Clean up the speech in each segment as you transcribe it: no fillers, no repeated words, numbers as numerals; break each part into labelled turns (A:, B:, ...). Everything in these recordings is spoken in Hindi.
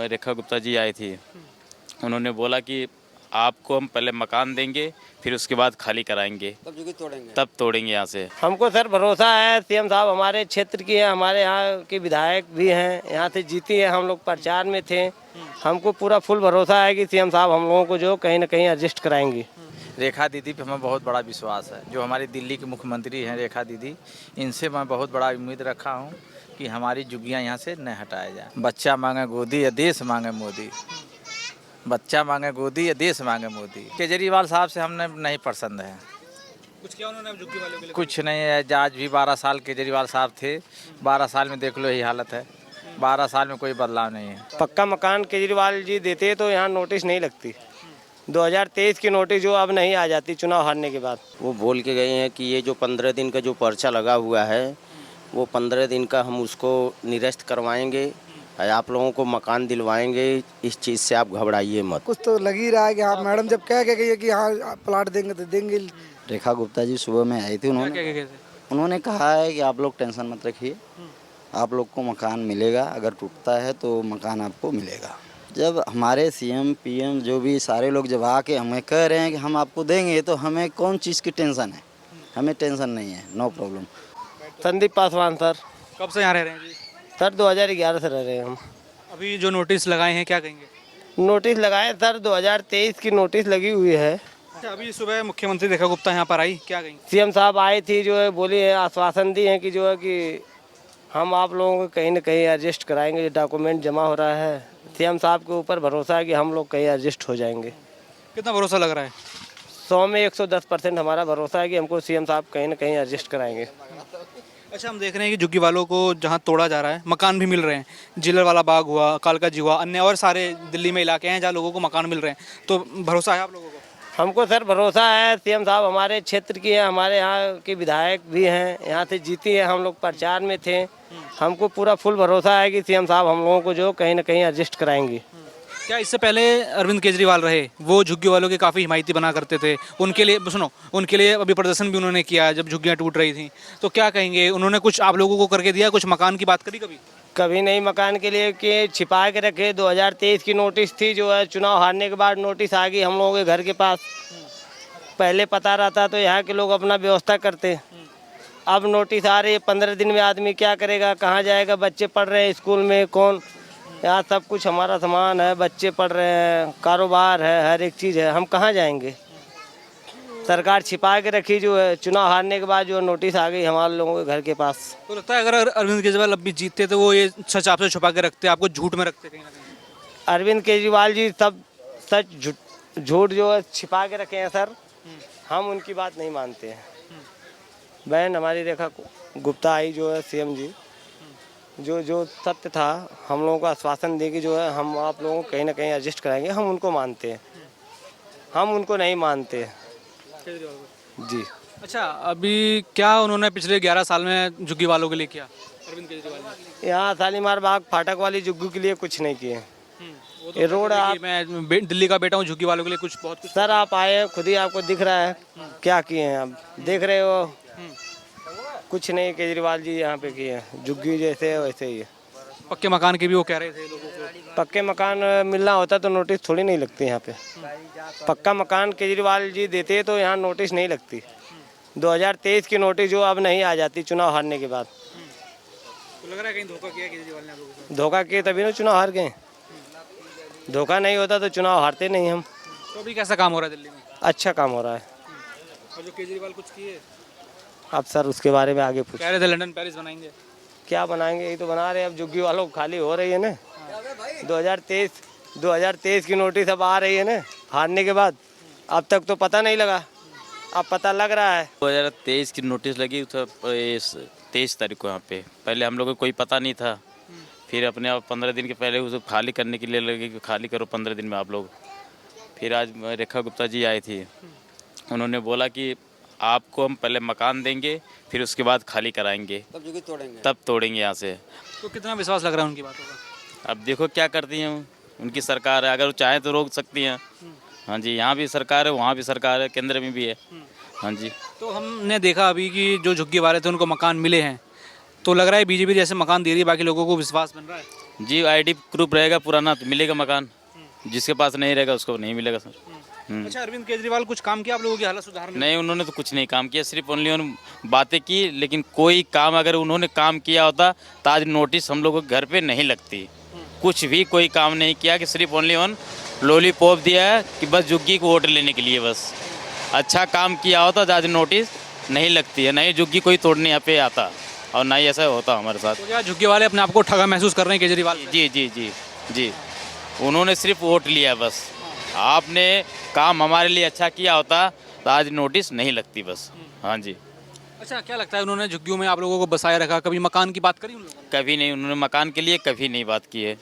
A: रेखा गुप्ता जी आई थी, उन्होंने बोला कि आपको हम पहले मकान देंगे, फिर उसके बाद खाली कराएंगे, तब तोड़ेंगे यहाँ से।
B: हमको सर भरोसा है, सीएम साहब हमारे क्षेत्र की है, हमारे यहाँ के विधायक भी हैं, यहाँ से जीती है, हम लोग प्रचार में थे। हमको पूरा फुल भरोसा है कि सीएम साहब हम लोगों को जो कहीं ना कहीं एडजस्ट कराएंगे।
C: रेखा दीदी पे हमें बहुत बड़ा विश्वास है, जो हमारी दिल्ली की मुख्यमंत्री हैं रेखा दीदी, इनसे मैं बहुत बड़ा उम्मीद रखा हूँ कि हमारी झुग्गियाँ यहाँ से न हटाया जाए। बच्चा मांगे गोदी या देश मांगे मोदी, बच्चा मांगे गोदी या देश मांगे मोदी। केजरीवाल साहब से हमने नहीं पसंद है।
D: कुछ किया उन्होंने झुग्गी वालों के लिए?
C: कुछ नहीं है, आज भी 12 साल केजरीवाल साहब थे, 12 साल में देख लो यही हालत है, 12 साल में कोई बदलाव नहीं है।
B: पक्का मकान केजरीवाल जी देते तो यहाँ नोटिस नहीं लगती। 2023 की नोटिस जो अब नहीं आ जाती चुनाव हारने के बाद।
E: वो बोल के गए हैं कि ये जो 15 दिन का जो पर्चा लगा हुआ है, वो 15 दिन का हम उसको निरस्त करवाएंगे, आप लोगों को मकान दिलवाएंगे। इस चीज़ से आप घबराइए मत।
F: कुछ तो लग ही रहा है कि हाँ मैडम जब कह के गई है कि हाँ प्लाट देंगे तो देंगे।
G: रेखा गुप्ता जी सुबह में आई थी, उन्होंने कहा है कि आप लोग टेंशन मत रखिए, आप लोग को मकान मिलेगा, अगर टूटता है तो मकान आपको मिलेगा। जब हमारे सीएम पीएम जो भी सारे लोग जब आके हमें कह रहे हैं कि हम आपको देंगे, तो हमें कौन चीज़ की टेंशन है? हमें टेंशन नहीं है, no problem.
B: Sandeep Paswan sir.
D: कब से यहाँ रह रहे हैं जी?
B: सर 2011 से रह रहे हैं हम।
D: अभी जो नोटिस लगाए हैं क्या कहेंगे?
B: नोटिस लगाए सर, 2023 की नोटिस लगी हुई है।
D: अच्छा, अभी सुबह मुख्यमंत्री रेखा गुप्ता यहाँ पर आई, क्या कहेंगे?
B: सीएम साहब आई थी, जो है बोली है, आश्वासन दी है कि जो है कि हम आप लोगों को कहीं ना कहीं एडजस्ट कराएंगे। डॉक्यूमेंट जमा हो रहा है, सीएम साहब के ऊपर भरोसा है कि हम लोग कहीं एडजस्ट हो जाएंगे।
D: कितना भरोसा लग रहा है?
B: 100 में 110% हमारा भरोसा है कि हमको सीएम साहब कहीं ना कहीं एडजस्ट कराएंगे।
D: अच्छा, हम देख रहे हैं कि झुग्गी वालों को जहाँ तोड़ा जा रहा है मकान भी मिल रहे हैं। जिलरवाला बाग हुआ, कालका जी हुआ, अन्य और सारे दिल्ली में इलाके हैं जहाँ लोगों को मकान मिल रहे हैं, तो भरोसा है आप लोगों को?
B: हमको सर भरोसा है, सीएम साहब हमारे क्षेत्र की है, हमारे यहाँ के विधायक भी हैं, यहाँ से जीती है, हम लोग प्रचार में थे। हमको पूरा फुल भरोसा है कि सीएम साहब हम लोगों को जो कहीं ना कहीं एडजस्ट कराएंगे।
D: क्या इससे पहले अरविंद केजरीवाल रहे, वो झुग्गी वालों के काफ़ी हिमायती बना करते थे, उनके लिए सुनो, उनके लिए अभी प्रदर्शन भी उन्होंने किया जब झुग्गियाँ टूट रही थी, तो क्या कहेंगे? उन्होंने कुछ आप लोगों को करके दिया? कुछ मकान की बात करी कभी?
B: कभी नहीं मकान के लिए कि छिपा के रखे। 2023 की नोटिस थी, जो है चुनाव हारने के बाद नोटिस आ गई हम लोगों के घर के पास। पहले पता रहता तो यहाँ के लोग अपना व्यवस्था करते। अब नोटिस आ रही है, 15 दिन में आदमी क्या करेगा, कहाँ जाएगा? बच्चे पढ़ रहे हैं स्कूल में, कौन यहाँ सब कुछ हमारा सामान है, बच्चे पढ़ रहे हैं, कारोबार है, हर एक चीज़ है, हम कहाँ जाएंगे? सरकार छिपा के रखी, जो है चुनाव हारने के बाद जो नोटिस आ गई हमारे लोगों के घर के पास।
D: तो लगता है अगर अरविंद केजरीवाल अब भी जीतते तो वो ये सच आपसे छुपा के रखते, आपको झूठ में रखते कहीं ना कहीं?
B: अरविंद केजरीवाल जी सब सच झूठ जो है छिपा के रखे हैं सर, हम उनकी बात नहीं मानते हैं। बहन हमारी रेखा गुप्ता आई, जो है सीएम जी, जो सत्य था हम लोगों को आश्वासन देगी, जो है हम आप लोगों को कहीं ना कहीं एडजस्ट कराएंगे, हम उनको मानते हैं, हम उनको नहीं मानते जी।
D: अच्छा, अभी क्या उन्होंने पिछले 11 साल में झुग्गी वालों के लिए किया अरविंद केजरीवाल ने?
B: यहाँ शालीमार बाग फाटक वाली झुग्गी के लिए कुछ नहीं किए।
D: तो
B: ये रोड
D: मैं दिल्ली का बेटा हूँ, झुग्गी वालों के लिए कुछ बहुत कुछ।
B: सर आप आए, खुद ही आपको दिख रहा है क्या किए हैं, आप देख रहे हो। कुछ नहीं केजरीवाल जी यहाँ पे किए, झुग्गी जैसे है वैसे ही है।
D: पक्के मकान के भी वो कह रहे थे लोगों को।
B: पक्के मकान मिलना होता तो नोटिस थोड़ी नहीं लगती यहाँ पे। पक्का मकान केजरीवाल जी देते तो यहाँ नोटिस नहीं लगती। 2023 की नोटिस जो अब नहीं आ जाती चुनाव हारने के बाद।
D: तो लग रहा है कहीं धोखा किया केजरीवाल ने आप लोगों को?
B: धोखा किए तभी ना चुनाव हार गए। धोखा नहीं होता तो चुनाव हारते नहीं हम।
D: तो अभी कैसा काम हो रहा है दिल्ली में?
B: अच्छा काम हो रहा है।
D: और जो केजरीवाल कुछ किए,
B: अब सर उसके बारे में आगे पूछ।
D: कह रहे थे लंदन पेरिस बनाएंगे,
B: क्या बनाएंगे, यही तो बना रहे हैं। अब झुग्गी वालों को खाली हो रही है ना। 2023 की नोटिस अब आ रही है ना हारने के बाद। अब तक तो पता नहीं लगा, अब पता लग रहा है।
A: 2023 की नोटिस लगी तो 23 तारीख को यहाँ पे, पहले हम लोग को कोई पता नहीं था, फिर अपने आप 15 दिन के पहले उसे खाली करने के लिए लगे कि खाली करो 15 दिन में आप लोग। फिर आज रेखा गुप्ता जी आई थी, उन्होंने बोला कि आपको हम पहले मकान देंगे, फिर उसके बाद खाली कराएंगे, तब तोड़ेंगे यहाँ से।
D: तो कितना विश्वास लग रहा है उनकी बातों का?
A: अब देखो क्या करती हैं, उनकी सरकार है, अगर वो चाहे तो रोक सकती हैं। हाँ जी, यहाँ भी सरकार है, वहाँ भी सरकार है, केंद्र में भी है। हाँ जी।
D: तो हमने देखा अभी कि जो झुग्गी वाले थे उनको मकान मिले हैं, तो लग रहा है बीजेपी जैसे मकान दे रही है, बाकी लोगों को विश्वास बन रहा है।
A: जी आईडी प्रूफ रहेगा पुराना तो मिलेगा मकान, जिसके पास नहीं रहेगा उसको नहीं मिलेगा सर।
D: अच्छा, अरविंद केजरीवाल कुछ काम किया आप लोगों की हालत सुधारने में?
A: नहीं, उन्होंने तो कुछ नहीं काम किया, सिर्फ ओनली उन बातें की, लेकिन कोई काम अगर उन्होंने काम किया होता तो आज नोटिस हम लोगों के घर पे नहीं लगती। कुछ भी कोई काम नहीं किया कि सिर्फ ओनली ऑन लॉलीपॉप दिया है कि बस झुग्गी को वोट लेने के लिए बस। अच्छा काम किया होता तो आज नोटिस नहीं लगती है, नहीं झुग्गी कोई तोड़ने यहाँ पे आता और ना ही ऐसा होता हमारे साथ।
D: तो क्या झुग्गी वाले अपने आप को ठगा महसूस कर रहे हैं केजरीवाल से?
A: जी जी जी जी, उन्होंने सिर्फ वोट लिया बस। आपने काम हमारे लिए अच्छा किया होता तो आज नोटिस नहीं लगती बस। हाँ जी।
D: अच्छा, क्या लगता है उन्होंने झुग्गियों में आप लोगों को बसाए रखा, कभी मकान की बात करी उन लोगों
A: कभी नहीं, उन्होंने मकान के लिए कभी नहीं बात की है।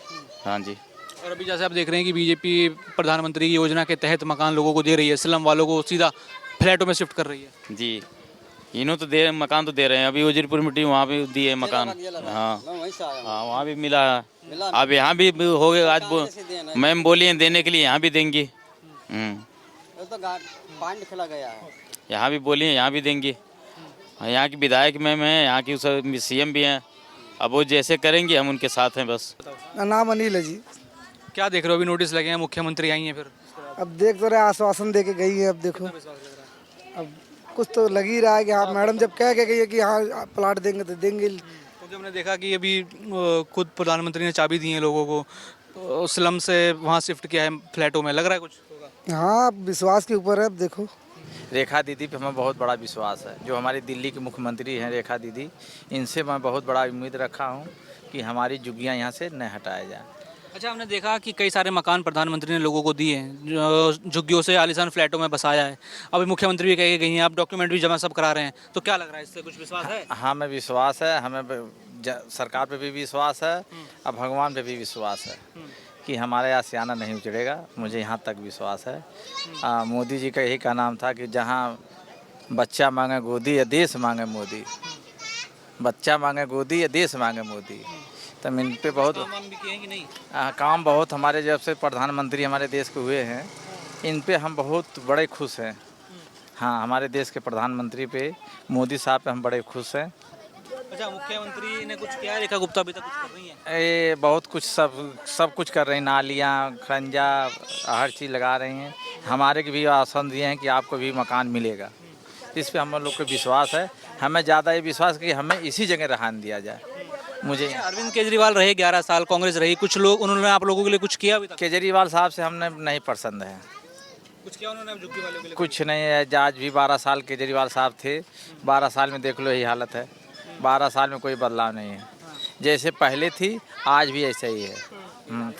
A: हाँ जी।
D: ने? और अभी जैसे आप देख रहे हैं कि बीजेपी प्रधानमंत्री की योजना के तहत मकान लोगों को दे रही है, स्लम वालों को सीधा फ्लैटों में शिफ्ट कर रही है।
A: जी, इन्हों तो दे मकान तो दे रहे हैं। अभी वजीरपुर मिट्टी वहाँ भी दिए मकान। हाँ हाँ, वहाँ भी मिला है। अब यहाँ भी हो गए आज मैम बोली हैं देने के लिए, यहाँ भी देंगी। यहाँ भी बोली हैं यहाँ भी देंगी। यहाँ की विधायक मैम है, यहाँ की सीएम भी हैं। अब वो जैसे करेंगे हम उनके साथ हैं बस।
F: नाम अनिल है जी।
D: क्या देख रहे हो, अभी नोटिस लगे हैं, मुख्यमंत्री आई हैं, फिर
F: अब देख तो रहे आश्वासन दे के गई है। अब देखो अब कुछ तो लग ही रहा है कि हाँ मैडम जब कह के गई है कि हाँ प्लाट देंगे तो देंगे।
D: क्योंकि हमने देखा कि अभी खुद प्रधानमंत्री ने चाबी दी है लोगों को, स्लम से वहाँ शिफ्ट किया है फ्लैटों में, लग रहा है कुछ होगा?
F: हाँ विश्वास के ऊपर है। अब देखो
C: रेखा दीदी पे हमें बहुत बड़ा विश्वास है, जो हमारी दिल्ली की मुख्यमंत्री हैं रेखा दीदी, इनसे मैं बहुत बड़ा उम्मीद रखा हूँ कि हमारी झुग्गियाँ यहाँ से न हटाया जाए।
D: अच्छा, हमने देखा कि कई सारे मकान प्रधानमंत्री ने लोगों को दिए हैं, जो झुग्गियों से आलीशान फ्लैटों में बसाया है। अभी मुख्यमंत्री भी कह के गई हैं, आप डॉक्यूमेंट भी जमा सब करा रहे हैं, तो क्या लग रहा है, इससे कुछ विश्वास है?
C: हाँ, हमें विश्वास है, हमें सरकार पे भी विश्वास है और भगवान पे भी विश्वास है कि हमारे यहाँ सियाना नहीं उचड़ेगा। मुझे यहाँ तक विश्वास है। मोदी जी का यही का नाम था कि जहाँ बच्चा मांगे गोदी या देश मांगे मोदी, बच्चा मांगे गोदी या देश मांगे मोदी। तो इन पे बहुत
D: काम भी किए हैं कि नहीं?
C: काम बहुत हमारे जब से प्रधानमंत्री हमारे देश के हुए हैं, इन पे हम बहुत बड़े खुश हैं। हाँ, हमारे देश के प्रधानमंत्री पे, मोदी साहब पे हम बड़े खुश हैं।
D: अच्छा, मुख्यमंत्री ने कुछ किया है? रेखा गुप्ता अभी तक कुछ कर रही है?
C: ये बहुत कुछ सब कुछ कर रही हैं, नालियाँ खंजा हर चीज़ लगा रही हैं। हमारे के भी आश्वासन दिए हैं कि आपको भी मकान मिलेगा। इस पे हम लोग को विश्वास है। हमें ज़्यादा ये विश्वास कि हमें इसी जगह रहने दिया जाए। मुझे
D: अरविंद केजरीवाल रहे 11 साल, कांग्रेस रही, कुछ लोग उन्होंने आप लोगों के लिए कुछ किया अभी तक?
C: केजरीवाल साहब से हमने नहीं पसंद है,
D: कुछ किया उन्होंने झुग्गी वालों के लिए?
C: कुछ नहीं है। आज भी 12 साल केजरीवाल साहब थे, 12 साल में देख लो यही हालत है। 12 साल में कोई बदलाव नहीं है, जैसे पहले थी आज भी ऐसा ही है।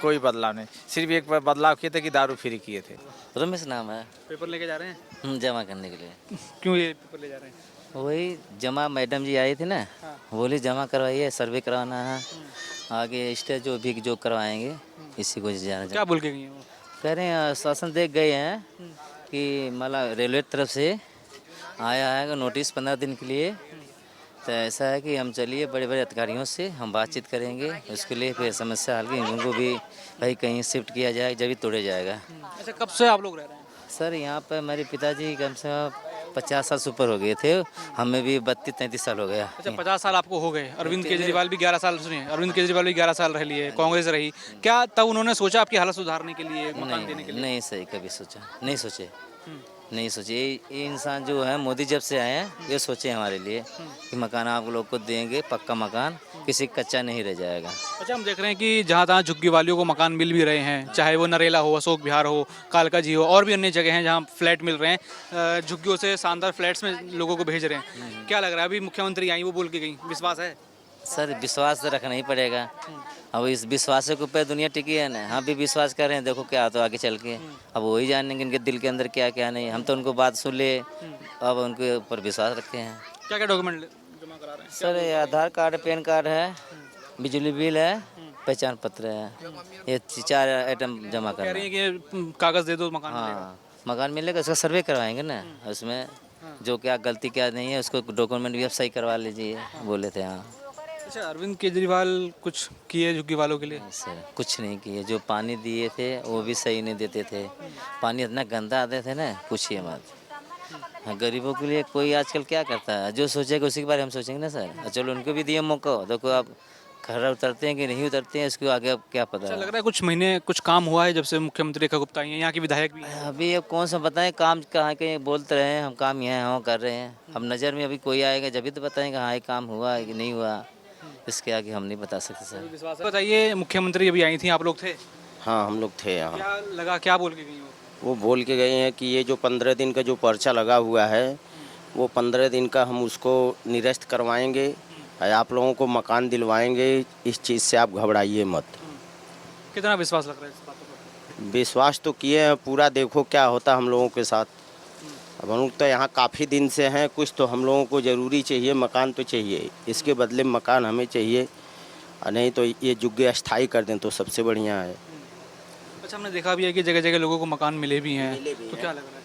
C: कोई बदलाव नहीं, सिर्फ एक बदलाव किए थे कि दारू फ्री किए थे।
H: रमेश नाम है।
D: पेपर लेके जा रहे हैं?
H: जमा करने के लिए।
D: क्यों ये पेपर ले जा रहे हैं?
H: वही जमा, मैडम जी आई थी ना, बोली जमा करवाइए, सर्वे करवाना है, आगे स्टेज जो भी जो करवाएंगे इसी को जाना।
D: क्या बोल के गई हैं वो?
H: कह रहे हैं शासन देख गए हैं कि मतलब रेलवे तरफ से आया है नोटिस 15 दिन के लिए, तो ऐसा है कि हम चलिए बड़े बड़े अधिकारियों से हम बातचीत करेंगे, उसके लिए फिर समस्या हल की उनको भी भाई कहीं शिफ्ट किया जाए, जब ही तोड़े जाएगा।
D: अच्छा, कब से आप लोग रह रहे हैं?
H: सर यहाँ पर मेरे पिताजी कम से कम 50 साल से ऊपर हो गए थे, हमें भी 32-33 साल हो गया।
D: अच्छा, 50 साल आपको हो गए। अरविंद केजरीवाल भी 11 साल, सुनिए, अरविंद केजरीवाल भी 11 साल रह लिए, कांग्रेस रही, क्या तब उन्होंने सोचा आपकी हालत सुधारने के लिए, मकान देने के लिए?
H: नहीं सही कभी सोचा नहीं, सोचे नहीं सोचे। ये इंसान जो है मोदी जब से आए हैं ये सोचे हमारे लिए कि मकान आप लोग को देंगे, पक्का मकान, किसी कच्चा नहीं रह जाएगा।
D: अच्छा, हम देख रहे हैं कि जहाँ तहाँ झुग्गी वालियों को मकान मिल भी रहे हैं, चाहे वो नरेला हो, अशोक विहार हो, कालका जी हो, और भी अन्य जगह हैं जहाँ फ्लैट मिल रहे हैं। झुग्गियों से शानदार फ्लैट्स में लोगों को भेज रहे हैं। क्या लग रहा है, अभी मुख्यमंत्री आई वो बोल के गई, विश्वास है?
H: सर विश्वास तो रखना ही पड़ेगा। अब इस विश्वास के ऊपर दुनिया टिकी है ना, हम भी विश्वास कर रहे हैं, देखो क्या तो आगे चल के अब वही जानेंगे इनके दिल के अंदर क्या क्या नहीं। हम तो उनको बात सुन ले, अब उनके ऊपर विश्वास रखते हैं।
D: क्या क्या डॉक्यूमेंट जमा करा रहे हैं?
H: सर ये आधार कार्ड, पैन कार्ड है, बिजली बिल है, पहचान पत्र है, ये 4 आइटम जमा
D: कह
H: करना
D: रही
H: है।
D: है कि कागज़ दे दो मकान मिलेगा।
H: हाँ, मकान मिलेगा, उसका सर्वे करवाएंगे ना, उसमें जो क्या गलती क्या नहीं है उसको डॉक्यूमेंट भी आप सही करवा लीजिए, बोले थे। हाँ
D: अच्छा, अरविंद केजरीवाल कुछ किए झुग्गी वालों के लिए?
H: सर कुछ नहीं किए, जो पानी दिए थे वो भी सही नहीं देते थे, पानी इतना गंदा आते थे ना, पूछिए मत। हाँ, गरीबों के लिए कोई आजकल क्या करता है, जो सोचेगा उसी के बारे में हम सोचेंगे ना सर। चलो उनको भी दिए मौका, देखो आप खरा उतरते हैं कि नहीं उतरते हैं इसको आगे अब क्या पता
D: अच्छा
H: है।
D: लग रहा है कुछ महीने कुछ काम हुआ है जब से मुख्यमंत्री रेखा गुप्ता आई हैं, यहाँ के विधायक भी हैं।
H: अभी अब कौन सा बताएं, काम कहाँ के बोलते रहे हैं हम, काम यहाँ हम कर रहे हैं। अब नज़र में अभी कोई आएगा जब भी तो बताएंगे हाँ ये काम हुआ है कि नहीं हुआ, इसके आगे हम नहीं बता सकते सर।
D: विश्वास बताइए, मुख्यमंत्री अभी आई थी, आप लोग थे,
E: हाँ हम लोग थे यहाँ।
D: क्या लगा, क्या बोल के गई वो?
E: वो बोल के गए हैं कि ये जो 15 दिन का जो पर्चा लगा हुआ है वो 15 दिन का हम उसको निरस्त करवाएंगे और आप लोगों को मकान दिलवाएंगे। इस चीज़ से आप घबराइए मत।
D: कितना विश्वास लग रहा है इस बातों पर?
E: विश्वास तो किए हैं पूरा, देखो क्या होता हम लोगों के साथ। अब हम लोग तो यहाँ काफ़ी दिन से हैं, कुछ तो हम लोगों को ज़रूरी चाहिए, मकान तो चाहिए, इसके बदले मकान हमें चाहिए, और नहीं तो ये जुग्गे अस्थाई कर दें तो सबसे बढ़िया है।
D: अच्छा, हमने देखा भी है कि जगह जगह लोगों को मकान मिले भी हैं, तो क्या लग रहा है?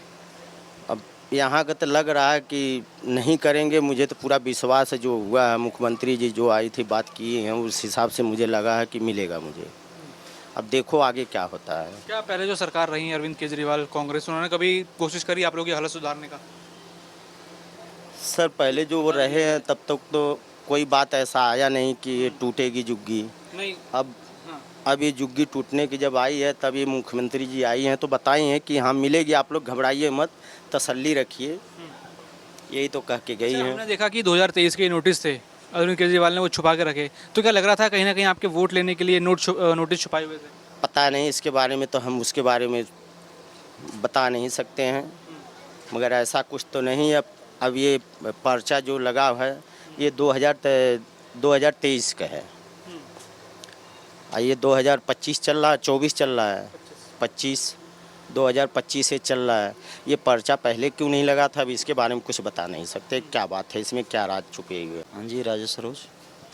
E: अब यहाँ का तो लग रहा है कि नहीं करेंगे, मुझे तो पूरा विश्वास है। जो हुआ है, मुख्यमंत्री जी जो आई थी बात किए हैं, उस हिसाब से मुझे लगा है कि मिलेगा मुझे। अब देखो आगे क्या होता है।
D: क्या पहले जो सरकार रही है अरविंद केजरीवाल कांग्रेस, उन्होंने कभी कोशिश करी आप लोगों की हालत सुधारने का?
E: सर पहले जो वो रहे हैं तब तक तो कोई बात ऐसा आया नहीं कि ये टूटेगी जुग्गी।
D: नहीं।
E: अब ये जुग्गी टूटने की जब आई है तब ये मुख्यमंत्री जी आई हैं तो बताई हैं कि हाँ मिलेगी, आप लोग घबराइए मत, तसल्ली रखिए, यही तो कह के गई
D: अच्छा,
E: हैं।
D: हमने देखा कि 2023 के नोटिस थे, अरविंद केजरीवाल ने वो छुपा के रखे, तो क्या लग रहा था कहीं ना कहीं आपके वोट लेने के लिए नोटिस छुपाए हुए थे?
E: पता नहीं इसके बारे में, तो हम उसके बारे में बता नहीं सकते हैं, मगर ऐसा कुछ तो नहीं है। अब ये पर्चा जो लगा है ये 2023 का है, और ये 2025 चल रहा है, 24 चल रहा है, 2025 से चल रहा है। ये पर्चा पहले क्यों नहीं लगा था, अब इसके बारे में कुछ बता नहीं सकते। क्या बात है इसमें, क्या राज छुपे हुए?
G: हाँ जी, राजेश सरोज।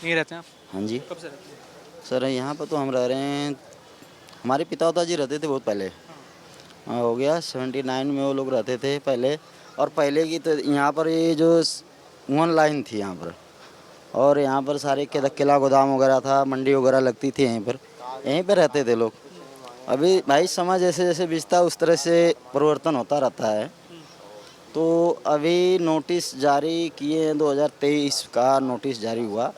D: नहीं रहते हैं आप?
G: हाँ जी
D: कब से रहते हैं?
G: सर, यहाँ पर तो हम रह रहे हैं, हमारे पिता जी रहते थे बहुत पहले। हाँ, हो गया 79 में वो लोग रहते थे पहले। और पहले की तो यहाँ पर ये जो 1 लाइन थी यहाँ पर, और यहाँ पर सारे किला गोदाम वगैरह था, मंडी वगैरह लगती थी यहीं पर रहते थे लोग। अभी भाई समाज जैसे जैसे बीतता उस तरह से परिवर्तन होता रहता है। तो अभी नोटिस जारी किए हैं, 2023 का नोटिस जारी हुआ,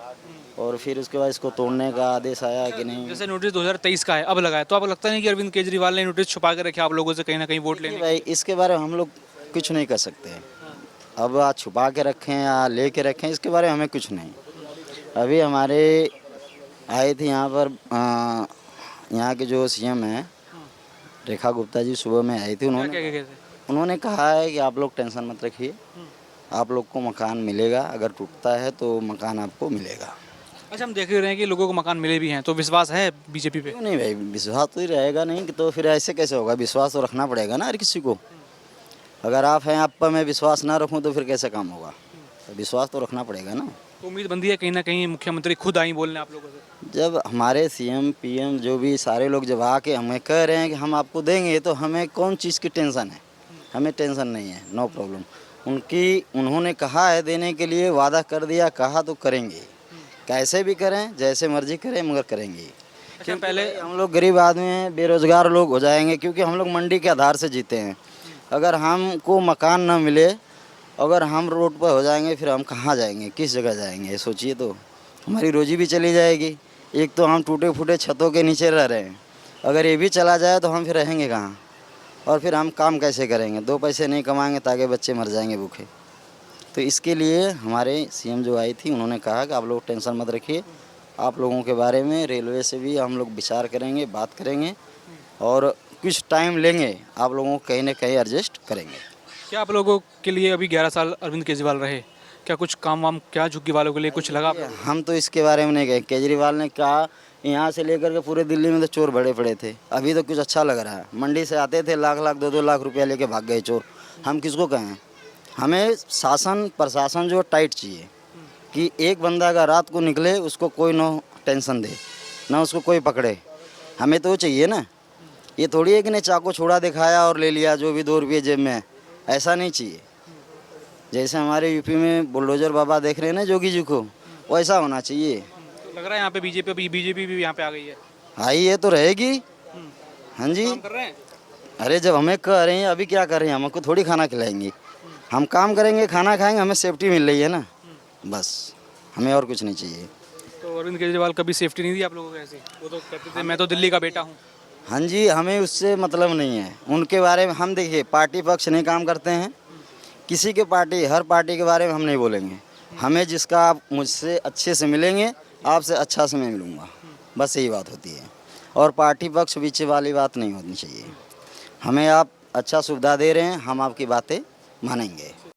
G: और फिर उसके बाद इसको तोड़ने का आदेश आया कि नहीं।
D: जैसे नोटिस 2023 का है, अब लगा है, तो आपको लगता नहीं कि अरविंद केजरीवाल ने नोटिस छुपा के रखे आप लोगों से कहीं ना कहीं वोट लेने?
G: भाई इसके बारे में हम लोग कुछ नहीं कर सकते हैं। अब आज छुपा के रखें या ले के रखें, इसके बारे में हमें कुछ नहीं। अभी हमारे आए थे यहाँ पर यहाँ के जो सीएम हैं रेखा गुप्ता जी, सुबह में आई थी। उन्होंने कहा है कि आप लोग टेंशन मत रखिए, आप लोग को मकान मिलेगा, अगर टूटता है तो मकान आपको मिलेगा।
D: अच्छा, हम देख ही रहे हैं कि लोगों को मकान मिले भी हैं, तो विश्वास है बीजेपी पे?
G: क्यों नहीं भाई, विश्वास तो ही रहेगा नहीं कि, तो फिर ऐसे कैसे होगा? विश्वास तो रखना पड़ेगा ना हर किसी को। अगर आप हैं, आप पर मैं विश्वास ना रखूं तो फिर कैसे काम होगा? तो विश्वास तो रखना पड़ेगा ना।
D: तो उम्मीद बंदी है कहीं ना कहीं मुख्यमंत्री खुद आई बोलने आप लोगों से?
G: जब हमारे सीएम पीएम जो भी सारे लोग जब आके हमें कह रहे हैं कि हम आपको देंगे, तो हमें कौन चीज़ की टेंशन है? हमें टेंशन नहीं है, नो प्रॉब्लम। उन्होंने कहा है देने के लिए, वादा कर दिया, कहा तो करेंगे, कैसे भी करें, जैसे मर्जी करें, मगर करेंगे।
D: अच्छा, पहले
G: हम लोग गरीब आदमी हैं, बेरोजगार लोग हो जाएंगे, क्योंकि हम लोग मंडी के आधार से जीते हैं। अगर हमको मकान ना मिले, अगर हम रोड पर हो जाएंगे, फिर हम कहाँ जाएंगे, किस जगह जाएंगे? सोचिए, तो हमारी रोजी भी चली जाएगी। एक तो हम टूटे फूटे छतों के नीचे रह रहे हैं, अगर ये भी चला जाए तो हम फिर रहेंगे कहाँ, और फिर हम काम कैसे करेंगे? 2 पैसे नहीं कमाएंगे ताकि बच्चे मर जाएंगे भूखे। तो इसके लिए हमारे सीएम जो आई थी, उन्होंने कहा कि आप लोग टेंशन मत रखिए, आप लोगों के बारे में रेलवे से भी हम लोग विचार करेंगे, बात करेंगे, और कुछ टाइम लेंगे, आप लोगों को कहीं ना कहीं एडजस्ट करेंगे।
D: क्या आप लोगों के लिए अभी 11 साल अरविंद केजरीवाल रहे, क्या कुछ काम वाम क्या झुग्गी वालों के लिए कुछ लगा?
G: हम तो इसके बारे में नहीं कहे। केजरीवाल ने कहा यहाँ से लेकर के पूरे दिल्ली में तो चोर बड़े पड़े थे, अभी तो कुछ अच्छा लग रहा है। मंडी से आते थे, लाख 2-2 लाख रुपया लेके भाग गए चोर। हम किसको कहें? हमें शासन प्रशासन जो टाइट चाहिए, कि एक बंदा अगर रात को निकले, उसको कोई ना टेंशन दे, ना उसको कोई पकड़े। हमें तो चाहिए ना, ये थोड़ी है कि नहीं चाकू छोड़ा दिखाया और ले लिया जो भी 2 रुपये जेब में, ऐसा नहीं चाहिए। जैसे हमारे यूपी में बुलडोजर बाबा देख रहे हैं ना जोगी जी को, वैसा होना चाहिए।
D: तो लग रहा है यहाँ पे बीजेपी भी यहाँ पे आ गई है।
G: हाँ, ये तो रहेगी। हाँ जी,
D: काम कर रहे हैं?
G: अरे जब हमें कह रहे हैं, अभी क्या कर रहे हैं? हमको थोड़ी खाना खिलाएंगे, हम काम करेंगे, खाना खाएंगे, हमें सेफ्टी मिल रही है ना, बस हमें और कुछ नहीं चाहिए।
D: तो तो अरविंद केजरीवाल कभी सेफ्टी नहीं दी आप लोगों को ऐसे? वो तो कहते थे मैं तो दिल्ली का बेटा हूँ।
G: हाँ जी, हमें उससे मतलब नहीं है। उनके बारे में हम देखिए पार्टी पक्ष नहीं काम करते हैं, किसी के पार्टी हर पार्टी के बारे में हम नहीं बोलेंगे। हमें जिसका आप मुझसे अच्छे से मिलेंगे, आपसे अच्छा से मैं मिलूँगा, बस यही बात होती है। और पार्टी पक्ष पीछे वाली बात नहीं होनी चाहिए। हमें आप अच्छा सुविधा दे रहे हैं, हम आपकी बातें मानेंगे।